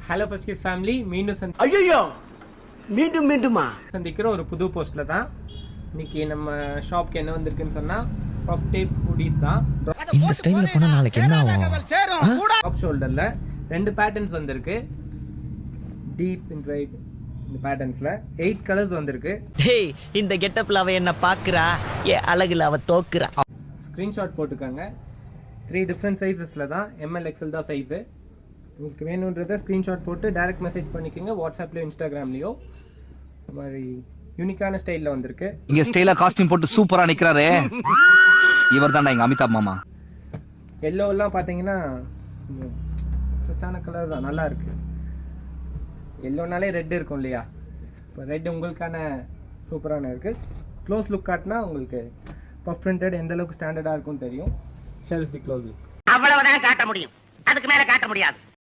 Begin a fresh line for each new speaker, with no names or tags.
Hello first kiss family மீண்டும்
ஐயோ மீண்டும் மீண்டுமா
சந்திக்கிற ஒரு புது போஸ்ட்ல தான் இன்னைக்கு நம்ம ஷாப்க்கு என்ன வந்திருக்குன்னு சொன்னா பஃப் டைப் ஹூடிஸ் தான்.
இந்த ஸ்டைல்ல போனா நாளைக்கு என்ன ஆகும்?
டாப் ஷோல்டர்ல ரெண்டு பேட்டர்ன்ஸ் வந்திருக்கு. டீப் இன்சைட் இந்த பேட்டர்ன்ஸ்ல 8 கலர்ஸ் வந்திருக்கு.
டேய் இந்த கெட்டப்ல அவ என்ன பாக்குறா, ஏ அழகுல அவ தோக்குறா.
ஸ்கிரீன்ஷாட் போட்டுக்கோங்க. 3 டிஃப்ரெண்ட் சைஸஸ்ல தான், ML XL தான் சைஸ். உங்களுக்கு வேணுன்றதை ஸ்க்ரீன்ஷாட் போட்டு டைரக்ட் மெசேஜ் பண்ணிக்கோங்க, வாட்ஸ்அப்லேயோ இன்ஸ்டாகிராம்லேயோ. இந்த மாதிரி யூனிக்கான ஸ்டைலில் வந்திருக்கு.
இங்க ஸ்டைலா காஸ்டியூம் போட்டு சூப்பரா நிக்கிறாரு இவர் தான்டா எங்க அமிதாப் மாமா.
எல்லோலாம் பார்த்தீங்கன்னா ஃப்ரெஷ்ஷான கலர் தான், நல்லா இருக்கு. எல்லோனாலே ரெட் இருக்கும் இல்லையா, இப்போ ரெட் உங்களுக்கான சூப்பரான இருக்கு. க்ளோஸ் லுக் காட்டினா உங்களுக்கு பஃப் பிரிண்டட் எந்த அளவுக்கு ஸ்டாண்டர்டாக இருக்கும்னு தெரியும். Here is the close look.
அவ்வளவுதான் காட்ட முடியும், அதுக்கு மேல காட்ட முடியாது.